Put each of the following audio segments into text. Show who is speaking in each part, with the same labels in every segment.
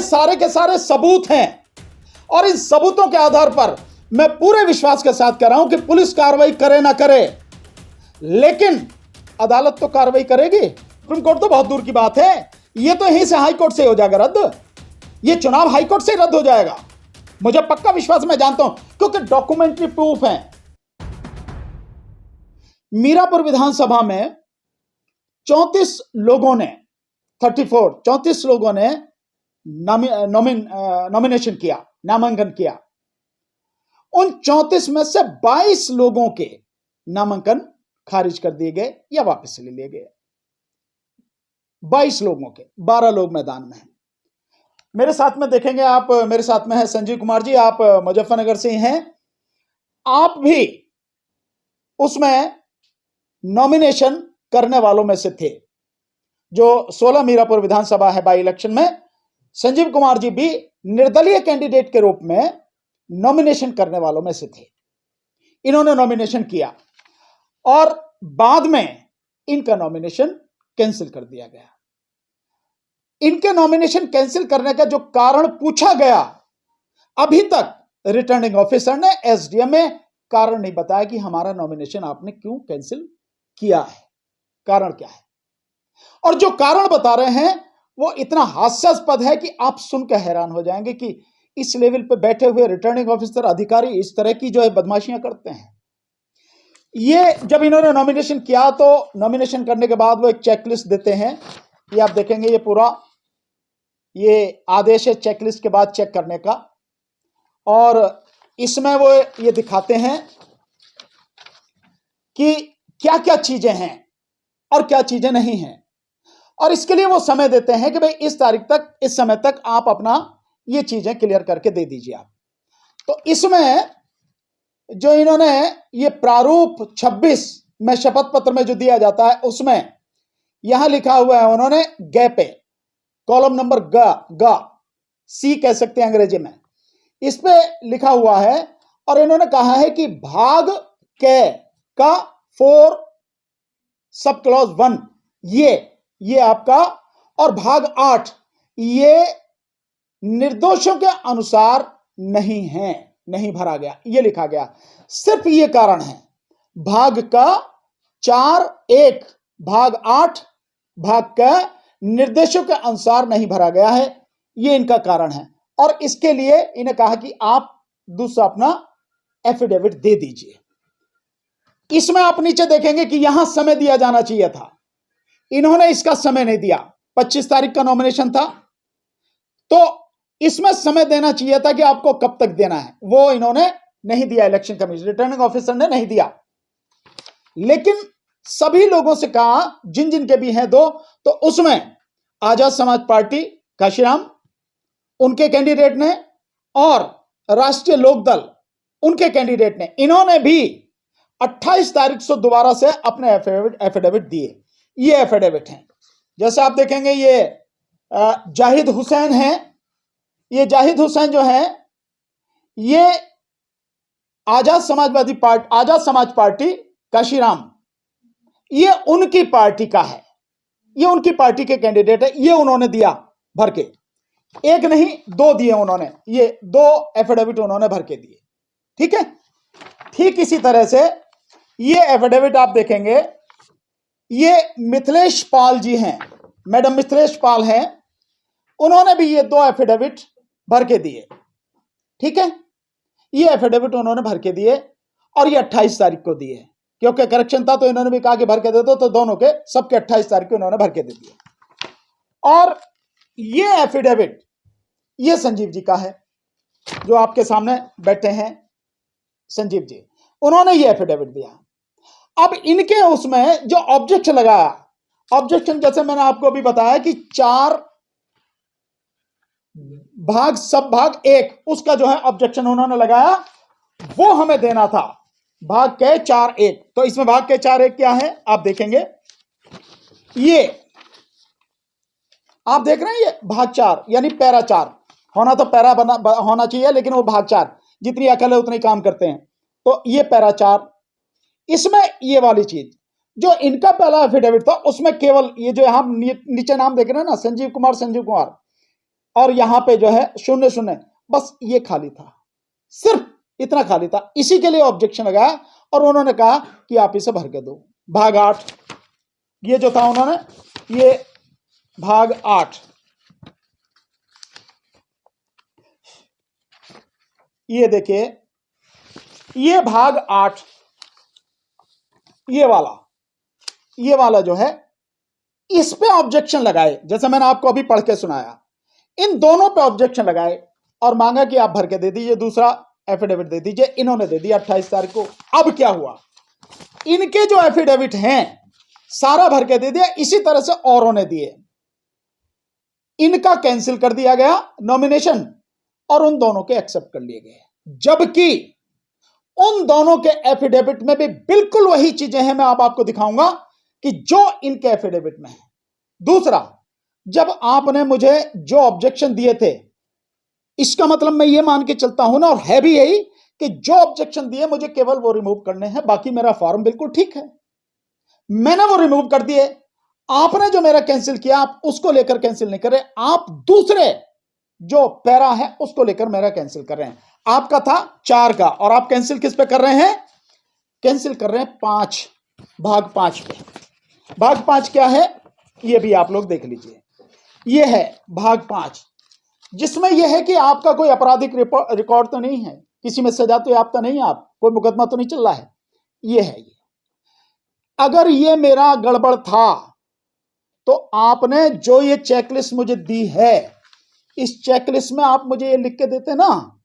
Speaker 1: सारे के सारे सबूत हैं और इन सबूतों के आधार पर मैं पूरे विश्वास के साथ कह रहा हूं कि पुलिस कार्रवाई करे ना करे, लेकिन अदालत तो कार्रवाई करेगी। सुप्रीम कोर्ट तो बहुत दूर की बात है, यह तो यहीं से हाई कोर्ट से हो जाएगा रद्द, यह चुनाव हाई कोर्ट से रद्द हो जाएगा, मुझे पक्का विश्वास, मैं जानता हूं, क्योंकि डॉक्यूमेंट्री प्रूफ है। मीरापुर विधानसभा में 34 लोगों ने नॉमिनेशन किया, नामांकन किया। उन 34 में से 22 लोगों के नामांकन खारिज कर दिए गए या वापस ले लिए गए। 22 लोगों के, 12 लोग मैदान में हैं। मेरे साथ में देखेंगे आप, मेरे साथ में है संजीव कुमार जी, आप मुजफ्फरनगर से हैं, आप भी उसमें नॉमिनेशन करने वालों में से थे। जो 16 मीरापुर विधानसभा है बाई इलेक्शन में, संजीव कुमार जी भी निर्दलीय कैंडिडेट के रूप में नॉमिनेशन करने वालों में से थे। इन्होंने नॉमिनेशन किया और बाद में इनका नॉमिनेशन कैंसिल कर दिया गया। इनके नॉमिनेशन कैंसिल करने का जो कारण पूछा गया, अभी तक रिटर्निंग ऑफिसर ने, एसडीएम में कारण नहीं बताया कि हमारा नॉमिनेशन आपने क्यों कैंसिल किया है, कारण क्या है। और जो कारण बता रहे हैं वो इतना हास्यास्पद है कि आप सुनकर हैरान हो जाएंगे कि इस लेवल पे बैठे हुए रिटर्निंग ऑफिसर अधिकारी इस तरह की जो है बदमाशियां करते हैं। ये जब इन्होंने नॉमिनेशन किया तो नॉमिनेशन करने के बाद वो एक चेकलिस्ट देते हैं, ये आप देखेंगे, ये पूरा ये आदेश है चेकलिस्ट के बाद चेक करने का, और इसमें वो ये दिखाते हैं कि क्या क्या चीजें हैं और क्या चीजें नहीं हैं, और इसके लिए वो समय देते हैं कि भाई इस तारीख तक, इस समय तक आप अपना ये चीजें क्लियर करके दे दीजिए आप। तो इसमें जो इन्होंने ये प्रारूप 26 में शपथ पत्र में जो दिया जाता है, उसमें यहां लिखा हुआ है, उन्होंने ग पे कॉलम नंबर ग सी कह सकते हैं अंग्रेजी में, इस पे लिखा हुआ है और इन्होंने कहा है कि भाग के का 4 सब क्लॉज 1 ये आपका, और भाग 8 ये निर्दोषों के अनुसार नहीं है, नहीं भरा गया, ये लिखा गया। सिर्फ ये कारण है, भाग का 4(1) भाग 8 भाग का निर्देशों के अनुसार नहीं भरा गया है, ये इनका कारण है। और इसके लिए इन्हें कहा कि आप दूसरा अपना एफिडेविट दे दीजिए। इसमें आप नीचे देखेंगे कि यहां समय दिया जाना चाहिए था, इन्होंने इसका समय नहीं दिया। 25 तारीख का नॉमिनेशन था, तो इसमें समय देना चाहिए था कि आपको कब तक देना है, वो इन्होंने नहीं दिया। इलेक्शन कमीशन, रिटर्निंग ऑफिसर ने नहीं दिया। लेकिन सभी लोगों से कहा, जिन जिन के भी हैं दो, तो उसमें आजाद समाज पार्टी काशीराम उनके कैंडिडेट ने और राष्ट्रीय लोकदल उनके कैंडिडेट ने, इन्होंने भी 28 तारीख से दोबारा से अपने एफिडेविट दिए। ये एफिडेविट हैं, जैसे आप देखेंगे ये जाहिद हुसैन है, ये जाहिद हुसैन जो है ये आजाद समाज पार्टी काशीराम, ये उनकी पार्टी का है, ये उनकी पार्टी के कैंडिडेट है। ये उन्होंने दिया भर के, एक नहीं 2 दिए उन्होंने, ये 2 एफिडेविट उन्होंने भर के दिए। ठीक है, ठीक इसी तरह से ये एफिडेविट आप देखेंगे, ये मिथिलेश पाल जी हैं, मैडम मिथिलेश पाल हैं, उन्होंने भी ये 2 एफिडेविट भर के दिए। ठीक है, ये एफिडेविट उन्होंने भर के दिए और ये 28 तारीख को दिए, क्योंकि करेक्शन था तो इन्होंने भी कहा कि भर के दे दो, तो दोनों के सबके 28 तारीख को इन्होंने भर के दे दिए। और ये एफिडेविट ये संजीव जी का है, जो आपके सामने बैठे हैं संजीव जी, उन्होंने ये एफिडेविट दिया। अब इनके उसमें जो ऑब्जेक्शन लगाया, ऑब्जेक्शन जैसे मैंने आपको अभी बताया कि 4 भाग सब भाग 1 उसका जो है ऑब्जेक्शन उन्होंने लगाया, वो हमें देना था भाग के 4(1। तो इसमें भाग के 4(1 क्या है आप देखेंगे, ये आप देख रहे हैं, ये भाग 4 यानी पैरा 4 होना, तो पैरा होना चाहिए, लेकिन वो भाग 4, जितनी अकल है उतनी काम करते हैं। तो ये पैरा 4, इसमें ये वाली चीज जो इनका पहला एफिडेविट था, उसमें केवल ये जो हम नीचे नाम देख रहे हैं ना, संजीव कुमार, और यहां पे जो है 0 0, बस ये खाली था, सिर्फ इतना खाली था, इसी के लिए ऑब्जेक्शन लगाया और उन्होंने कहा कि आप इसे भर के दो। भाग 8 ये जो था उन्होंने, ये भाग 8, ये देखिए, ये भाग 8, ये वाला जो है, इस पे ऑब्जेक्शन लगाए, जैसे मैंने आपको अभी पढ़ के सुनाया, इन दोनों पे ऑब्जेक्शन लगाए और मांगा कि आप भर के दे दीजिए, दूसरा एफिडेविट दे दीजिए। इन्होंने दे दिया 28 तारीख को। अब क्या हुआ, इनके जो एफिडेविट हैं सारा भर के दे दिया, इसी तरह से औरों ने दिए, इनका कैंसिल कर दिया गया नॉमिनेशन और उन दोनों के एक्सेप्ट कर लिए गए, जबकि उन दोनों के एफिडेविट में भी बिल्कुल वही चीजें हैं, मैं आपको दिखाऊंगा कि जो इनके एफिडेविट में है। दूसरा, जब आपने मुझे जो ऑब्जेक्शन दिए थे, इसका मतलब मैं ये मान के चलता हूं ना, और है भी यही, कि जो ऑब्जेक्शन दिए मुझे केवल वो रिमूव करने हैं, बाकी मेरा फॉर्म बिल्कुल ठीक है, मैंने वो रिमूव कर दिए। आपने जो मेरा कैंसिल किया, आप उसको लेकर कैंसिल नहीं कर रहे, आप दूसरे जो पैरा है उसको लेकर मेरा कैंसिल कर रहे हैं। आपका था 4 का और आप कैंसिल किस पे कर रहे हैं, कैंसिल कर रहे हैं 5, भाग 5 पे। भाग 5 क्या है, ये भी आप लोग देख लीजिए, ये है भाग 5, जिसमें यह है कि आपका कोई आपराधिक रिकॉर्ड तो नहीं है, किसी में सजा तो याफ्ता नहीं है, आप कोई मुकदमा तो नहीं चल रहा है, ये है। ये अगर ये मेरा गड़बड़ था तो आपने जो ये चेकलिस्ट मुझे दी है, इस चेकलिस्ट में आप मुझे ये लिख के देते ना,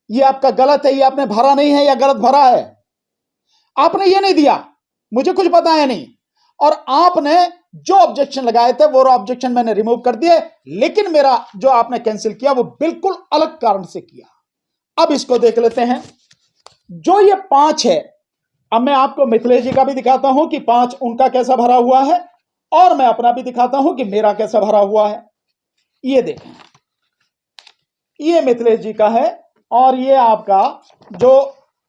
Speaker 1: ये आपका गलत है, ये आपने भरा नहीं है या गलत भरा है। आपने ये नहीं दिया, मुझे कुछ पता है नहीं, और आपने जो ऑब्जेक्शन लगाए थे वो ऑब्जेक्शन मैंने रिमूव कर दिए, लेकिन मेरा जो आपने कैंसिल किया वो बिल्कुल अलग कारण से किया। अब इसको देख लेते हैं, जो ये 5 है, अब मैं आपको मिथिलेश जी का भी दिखाता हूं कि 5 उनका कैसा भरा हुआ है, और मैं अपना भी दिखाता हूं कि मेरा कैसा भरा हुआ है। ये देखें, ये मिथिलेश जी का है, और ये आपका जो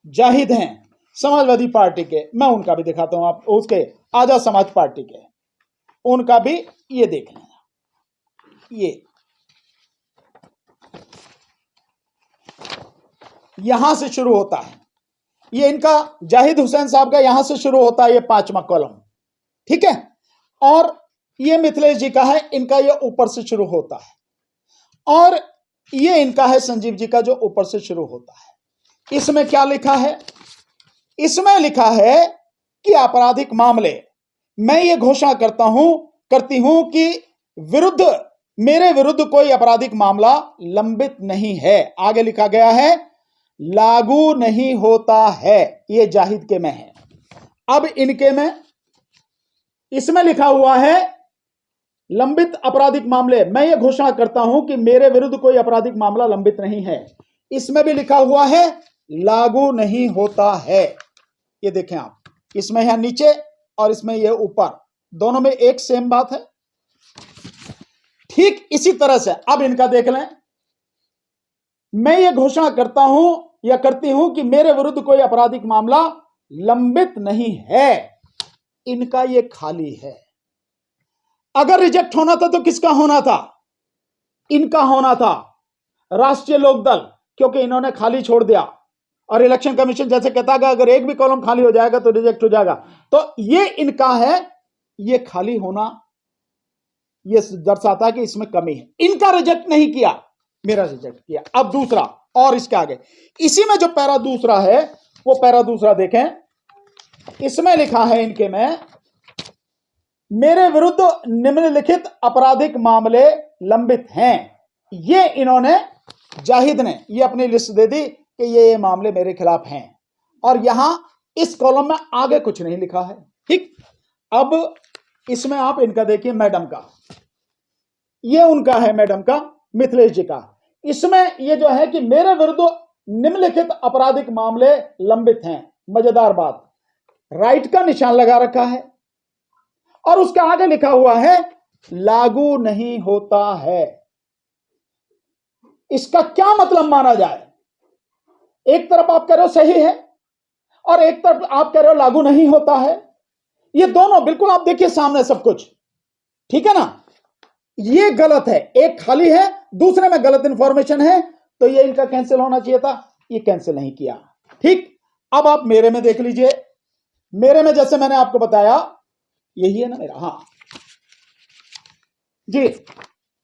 Speaker 1: जाहिद हैं समाजवादी पार्टी के, मैं उनका भी दिखाता हूं, आप उसके आजाद समाज पार्टी के, उनका भी ये देखें, ये यहां से शुरू होता है, ये इनका जाहिद हुसैन साहब का यहां से शुरू होता है, ये 5वां कॉलम, ठीक है, और ये मिथिलेश जी का है, इनका ये ऊपर से शुरू होता है, और ये इनका है संजीव जी का जो ऊपर से शुरू होता है। इसमें क्या लिखा है, इसमें लिखा है कि आपराधिक मामले मैं ये घोषणा करती हूं कि मेरे विरुद्ध कोई आपराधिक मामला लंबित नहीं है। आगे लिखा गया है लागू नहीं होता है, ये जाहिद के में है। अब इनके में, इसमें लिखा हुआ है लंबित आपराधिक मामले मैं ये घोषणा करता हूं कि मेरे विरुद्ध कोई आपराधिक मामला लंबित नहीं है, इसमें भी लिखा हुआ है लागू नहीं होता है। ये देखें आप, इसमें यहां नीचे और इसमें यह ऊपर, दोनों में एक सेम बात है। ठीक इसी तरह से अब इनका देख लें, मैं ये घोषणा करता हूं या करती हूं कि मेरे विरुद्ध कोई आपराधिक मामला लंबित नहीं है, इनका ये खाली है। अगर रिजेक्ट होना था तो किसका होना था, इनका होना था, राष्ट्रीय लोकदल, क्योंकि इन्होंने खाली छोड़ दिया, और इलेक्शन कमीशन जैसे कहता है अगर एक भी कॉलम खाली हो जाएगा तो रिजेक्ट हो जाएगा, तो ये इनका है, ये खाली होना ये दर्शाता है कि इसमें कमी है। इनका रिजेक्ट नहीं किया, मेरा रिजेक्ट किया। अब दूसरा, और इसके आगे इसी में जो पैरा दूसरा है, वो पैरा दूसरा देखें, इसमें लिखा है इनके में मेरे विरुद्ध निम्नलिखित आपराधिक मामले लंबित हैं। ये इन्होंने, जाहिद ने ये अपनी लिस्ट दे दी कि ये मामले मेरे खिलाफ हैं, और यहां इस कॉलम में आगे कुछ नहीं लिखा है। ठीक, अब इसमें आप इनका देखिए, मैडम का, ये उनका है मैडम का, मिथिलेश जी का, इसमें ये जो है कि मेरे विरुद्ध निम्नलिखित आपराधिक मामले लंबित हैं, मजेदार बात, राइट का निशान लगा रखा है और उसके आगे लिखा हुआ है लागू नहीं होता है। इसका क्या मतलब माना जाए, एक तरफ आप कह रहे हो सही है और एक तरफ आप कह रहे हो लागू नहीं होता है, ये दोनों बिल्कुल आप देखिए सामने सब कुछ, ठीक है ना, ये गलत है, एक खाली है, दूसरे में गलत इंफॉर्मेशन है, तो ये इनका कैंसिल होना चाहिए था, ये कैंसिल नहीं किया। ठीक, अब आप मेरे में देख लीजिए। मेरे में जैसे मैंने आपको बताया, यही है ना मेरा, हां जी,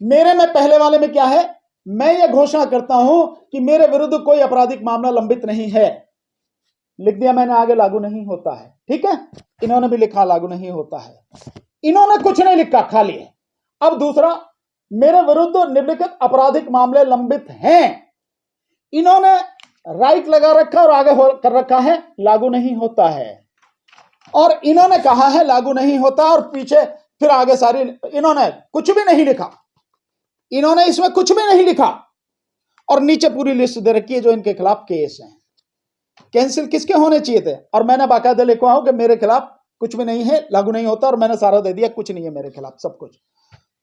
Speaker 1: मेरे में पहले वाले में क्या है, मैं यह घोषणा करता हूं कि मेरे विरुद्ध कोई आपराधिक मामला लंबित नहीं है, लिख दिया मैंने, आगे लागू नहीं होता है। ठीक है, इन्होंने भी लिखा लागू नहीं होता है, इन्होंने कुछ नहीं लिखा, खाली है। अब दूसरा, मेरे विरुद्ध निम्नलिखित आपराधिक मामले लंबित हैं, इन्होंने राइट लगा रखा और आगे कर रखा है लागू नहीं होता है, और इन्होंने कहा है लागू नहीं होता, और पीछे फिर आगे सारी, इन्होंने कुछ भी नहीं लिखा, इन्होंने इसमें कुछ भी नहीं लिखा, और नीचे पूरी लिस्ट दे रखी है जो इनके खिलाफ केस हैं। कैंसिल किसके होने चाहिए थे, और मैंने बाकायदा लिखा हूं कि मेरे खिलाफ कुछ भी नहीं है, लागू नहीं होता, और मैंने सारा दे दिया, कुछ नहीं है मेरे खिलाफ, सब कुछ।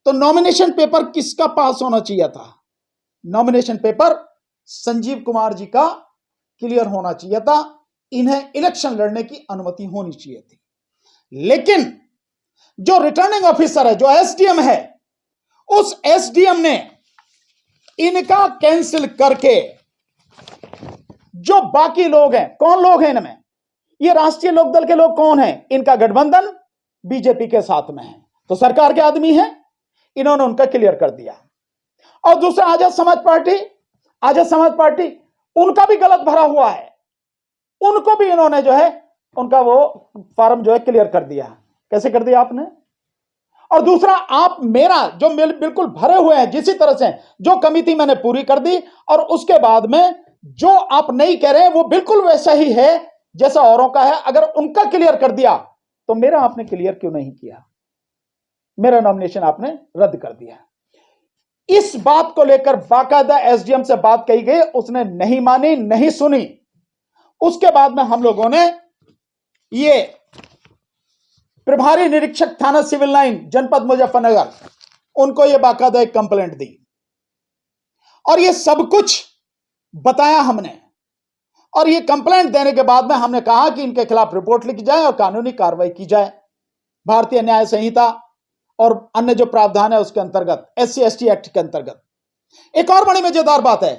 Speaker 1: तो नॉमिनेशन पेपर किसका पास होना चाहिए था, नॉमिनेशन पेपर संजीव कुमार जी का क्लियर होना चाहिए था, इन्हें इलेक्शन लड़ने की अनुमति होनी चाहिए थी। लेकिन जो रिटर्निंग ऑफिसर है, जो एसडीएम है, उस एसडीएम ने इनका कैंसिल करके जो बाकी लोग हैं, कौन लोग हैं इनमें, ये राष्ट्रीय लोकदल के लोग कौन हैं, इनका गठबंधन बीजेपी के साथ में है, तो सरकार के आदमी हैं, इन्होंने उनका क्लियर कर दिया। और दूसरा आजाद समाज पार्टी, आजाद समाज पार्टी, उनका भी गलत भरा हुआ है, उनको भी इन्होंने जो है उनका वो फॉर्म जो है क्लियर कर दिया। कैसे कर दिया आपने? और दूसरा, आप मेरा जो बिल्कुल भरे हुए हैं जिसी तरह से, जो कमिटी मैंने पूरी कर दी, और उसके बाद में जो आप नहीं कह रहे हैं वो बिल्कुल वैसा ही है जैसा औरों का है, अगर उनका क्लियर कर दिया तो मेरा आपने क्लियर क्यों नहीं किया, मेरा नॉमिनेशन आपने रद्द कर दिया। इस बात को लेकर बाकायदा एसडीएम से बात कही गई, उसने नहीं मानी, नहीं सुनी। उसके बाद में हम लोगों ने ये प्रभारी निरीक्षक थाना सिविल लाइन जनपद मुजफ्फरनगर, उनको ये बाकायदा एक कंप्लेंट दी, और ये सब कुछ बताया हमने, और ये कंप्लेंट देने के बाद में हमने कहा कि इनके खिलाफ रिपोर्ट लिखी जाए और कानूनी कार्रवाई की जाए, भारतीय न्याय संहिता और अन्य जो प्रावधान है उसके अंतर्गत, SC ST एक्ट के अंतर्गत। एक और बड़ी मजेदार बात है,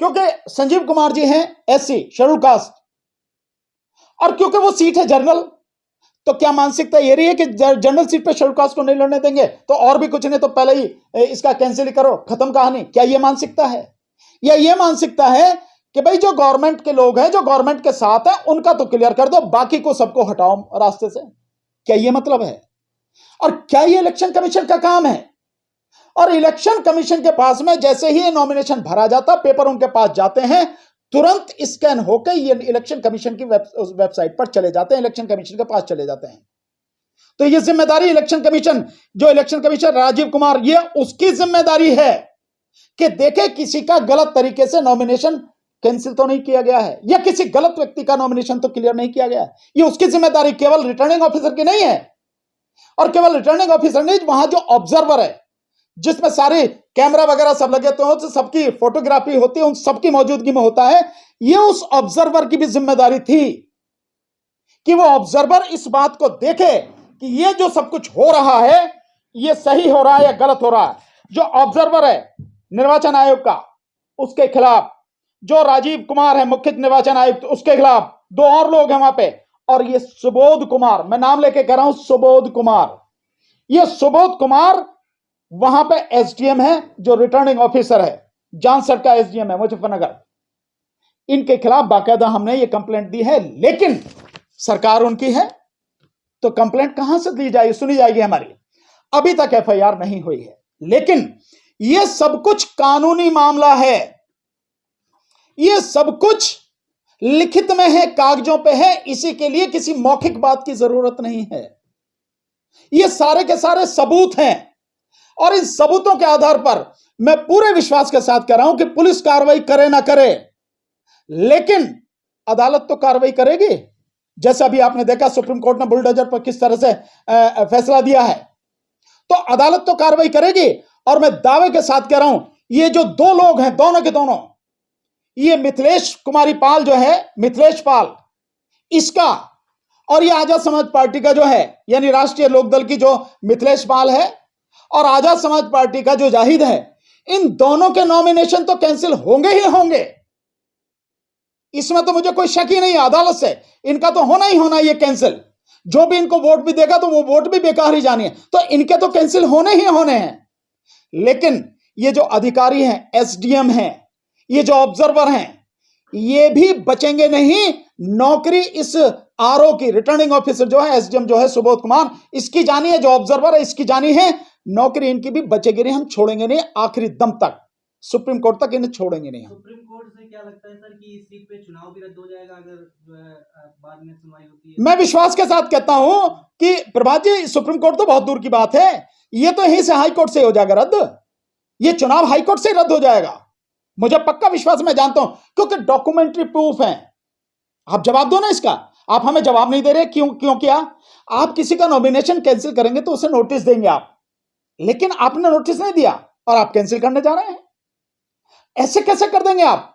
Speaker 1: क्योंकि संजीव कुमार जी हैं SC शेड्यूल कास्ट, और क्योंकि वो सीट है जनरल, तो क्या मानसिकता ये रही है कि जनरल सीट पे शेड्यूल कास्ट को नहीं लड़ने देंगे, तो और भी कुछ नहीं तो पहले ही इसका कैंसिल करो, खत्म कहानी? क्या ये मानसिकता है? या ये मानसिकता है कि भाई जो गवर्नमेंट के लोग हैं, जो गवर्नमेंट के साथ है, उनका तो क्लियर कर दो, बाकी को सबको हटाओ रास्ते से? क्या ये मतलब है? और क्या ये इलेक्शन कमीशन का काम है? और इलेक्शन कमीशन के पास में जैसे ही नॉमिनेशन भरा जाता, पेपर उनके पास जाते हैं, तुरंत स्कैन होकर ये इलेक्शन कमीशन की वेबसाइट पर चले जाते हैं, इलेक्शन कमीशन के पास चले जाते हैं। तो ये जिम्मेदारी इलेक्शन कमीशन, जो इलेक्शन कमीशन राजीव कुमार, ये उसकी जिम्मेदारी है कि देखे किसी का गलत तरीके से नॉमिनेशन कैंसिल तो नहीं किया गया है, या किसी गलत व्यक्ति का नॉमिनेशन तो क्लियर नहीं किया गया है। ये उसकी जिम्मेदारी केवल रिटर्निंग ऑफिसर की नहीं है, और केवल रिटर्निंग ऑफिसर नहीं, वहां जो ऑब्जर्वर है, जिसमें सारे कैमरा वगैरह सब लगे तो हो, सबकी फोटोग्राफी होती है, उन सबकी मौजूदगी में होता है, ये उस ऑब्जर्वर की भी जिम्मेदारी थी कि वो ऑब्जर्वर इस बात को देखे कि ये जो सब कुछ हो रहा है ये सही हो रहा है या गलत हो रहा है। जो ऑब्जर्वर है निर्वाचन आयोग का, उसके खिलाफ, जो राजीव कुमार है मुख्य निर्वाचन आयुक्त, उसके खिलाफ, दो और लोग हैं वहां पे, और ये सुबोध कुमार, मैं नाम लेके कह रहा हूं, सुबोध कुमार, ये सुबोध कुमार वहां पे एसडीएम है, जो रिटर्निंग ऑफिसर है, जानसठ का एसडीएम है मुजफ्फरनगर। इनके खिलाफ बाकायदा हमने ये कंप्लेंट दी है, लेकिन सरकार उनकी है तो कंप्लेंट कहां से दी जाएगी, सुनी जाएगी हमारी? अभी तक एफआईआर नहीं हुई है, लेकिन ये सब कुछ कानूनी मामला है, ये सब कुछ लिखित में है, कागजों पे है, इसी के लिए किसी मौखिक बात की जरूरत नहीं है। ये सारे के सारे सबूत हैं, और इन सबूतों के आधार पर मैं पूरे विश्वास के साथ कह रहा हूं कि पुलिस कार्रवाई करे ना करे, लेकिन अदालत तो कार्रवाई करेगी। जैसा अभी आपने देखा सुप्रीम कोर्ट ने बुलडोजर पर किस तरह से फैसला दिया है, तो अदालत तो कार्रवाई करेगी। और मैं दावे के साथ कह रहा हूं, ये जो दो लोग हैं, दोनों के दोनों, ये मिथिलेश कुमारी पाल जो है, मिथिलेश पाल, इसका, और ये आजाद समाज पार्टी का जो है, यानी राष्ट्रीय लोकदल की जो मिथिलेश पाल है, और आजाद समाज पार्टी का जो जाहिद है, इन दोनों के नॉमिनेशन तो कैंसिल होंगे ही होंगे, इसमें तो मुझे कोई शक ही नहीं। अदालत से इनका तो होना ही होना ये कैंसिल। जो भी इनको वोट भी देगा तो वो वोट भी बेकार ही जानी है, तो इनके तो कैंसिल होने ही होने हैं। लेकिन ये जो अधिकारी हैं, एसडीएम हैं, ये जो ऑब्जर्वर हैं, ये भी बचेंगे नहीं। नौकरी इस आरओ की, रिटर्निंग ऑफिसर जो है, एसडीएम जो है सुबोध कुमार, इसकी जानी है, जो ऑब्जर्वर है इसकी जानी है। नौकरी इनकी भी बचेगी नहीं, हम छोड़ेंगे नहीं आखिरी दम तक, सुप्रीम कोर्ट तक इन्हें छोड़ेंगे नहीं।
Speaker 2: सुप्रीम कोर्ट से क्या लगता है सर कि इस सीट पे चुनाव भी रद्द हो जाएगा अगर जो है बाद में सुनवाई होती है?
Speaker 1: मैं विश्वास के साथ कहता हूं कि प्रभात जी, सुप्रीम कोर्ट तो बहुत दूर की बात है, ये तो यहीं से हाई कोर्ट से हो जाएगा रद्द। ये चुनाव हाई कोर्ट से रद्द हो जाएगा, मुझे पक्का विश्वास, मैं जानता हूं, क्योंकि डॉक्यूमेंट्री प्रूफ है। आप जवाब दो ना इसका, आप हमें जवाब नहीं दे रहे, क्यों किया? आप किसी का नॉमिनेशन कैंसिल करेंगे तो उसे नोटिस देंगे आप, लेकिन आपने नोटिस नहीं दिया और आप कैंसिल करने जा रहे हैं, ऐसे कैसे कर देंगे आप?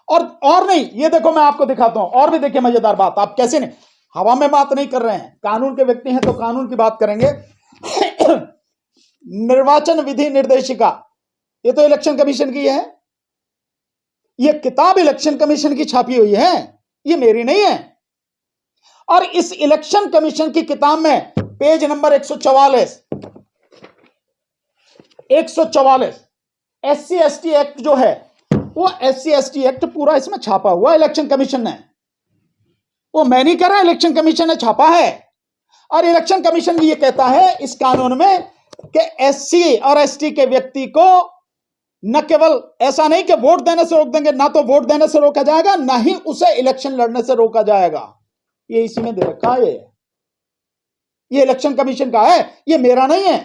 Speaker 1: और नहीं, ये देखो मैं आपको दिखाता हूं, और भी देखिए मजेदार बात, आप कैसे नहीं, हवा में बात नहीं कर रहे हैं, कानून के व्यक्ति हैं तो कानून की बात करेंगे। निर्वाचन विधि निर्देशिका, ये तो इलेक्शन कमीशन की है, ये किताब इलेक्शन कमीशन की छापी हुई है, ये मेरी नहीं है। और इस इलेक्शन कमीशन की किताब में page number 144 SC ST act जो है, वो एससी एसटी एक्ट पूरा इसमें छापा हुआ इलेक्शन कमीशन ने, वो मैं नहीं कह रहा, इलेक्शन कमीशन ने छापा है। और इलेक्शन कमीशन ये कहता है इस कानून में कि एससी और एसटी के व्यक्ति को न केवल ऐसा नहीं कि वोट देने से रोक देंगे, ना तो वोट देने से रोका जाएगा, ना ही उसे इलेक्शन लड़ने से रोका जाएगा। ये इसी में दे रखा है, ये इलेक्शन कमीशन का है, ये मेरा नहीं है।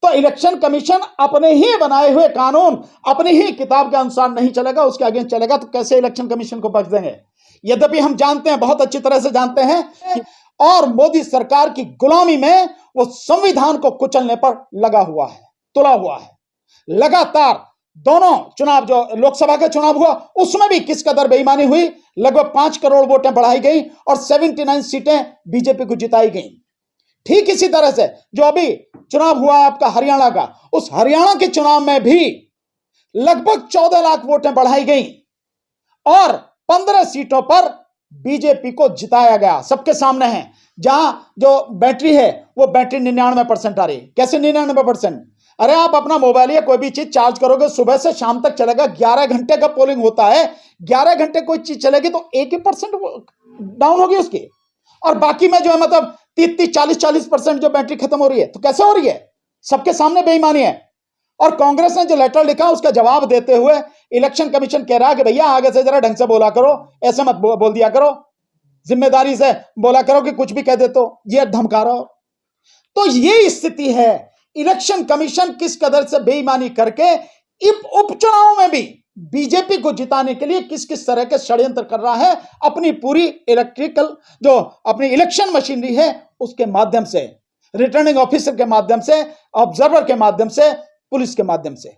Speaker 1: तो इलेक्शन कमीशन अपने ही बनाए हुए कानून, अपनी ही किताब के अनुसार नहीं चलेगा, उसके आगे चलेगा तो कैसे इलेक्शन कमीशन को बख्श देंगे? यद्यपि हम जानते हैं, बहुत अच्छी तरह से जानते हैं कि और मोदी सरकार की गुलामी में वो संविधान को कुचलने पर लगा हुआ है, तुला हुआ है। लगातार दोनों चुनाव, जो लोकसभा का चुनाव हुआ उसमें भी किस कदर बेईमानी हुई, लगभग 5 करोड़ वोटें बढ़ाई गई और 79 सीटें बीजेपी को जिताई गई। ठीक इसी तरह से जो अभी चुनाव हुआ है आपका हरियाणा का, उस हरियाणा के चुनाव में भी लगभग 14 लाख वोटें बढ़ाई गई और 15 सीटों पर बीजेपी को जिताया गया, सबके सामने है। जहां जो बैटरी है वो बैटरी 99% आ रही। कैसे 99%? अरे आप अपना मोबाइल या कोई भी चीज चार्ज करोगे, सुबह से शाम तक चलेगा, 11 घंटे का पोलिंग होता है, 11 घंटे कोई चीज चलेगी तो 1% डाउन होगी उसकी, और बाकी में जो है मतलब 30-40% जो बैटरी खत्म हो रही है। तो कैसे हो रही है? सबके सामने बेईमानी है। और कांग्रेस ने जो लेटर लिखा उसका जवाब देते हुए इलेक्शन कमीशन कह रहा है कि भैया आगे से जरा ढंग से बोला करो, ऐसे मत बोल दिया करो, जिम्मेदारी से बोला करो कि कुछ भी कह दे तो ये धमका रहा हो। तो ये स्थिति है, इलेक्शन कमीशन किस कदर से बेईमानी करके उपचुनाव में भी बीजेपी को जिताने के लिए किस किस तरह के षड्यंत्र कर रहा है, अपनी पूरी इलेक्ट्रिकल जो अपनी इलेक्शन मशीनरी है उसके माध्यम से, रिटर्निंग ऑफिसर के माध्यम से, ऑब्जर्वर के माध्यम से, पुलिस के माध्यम से।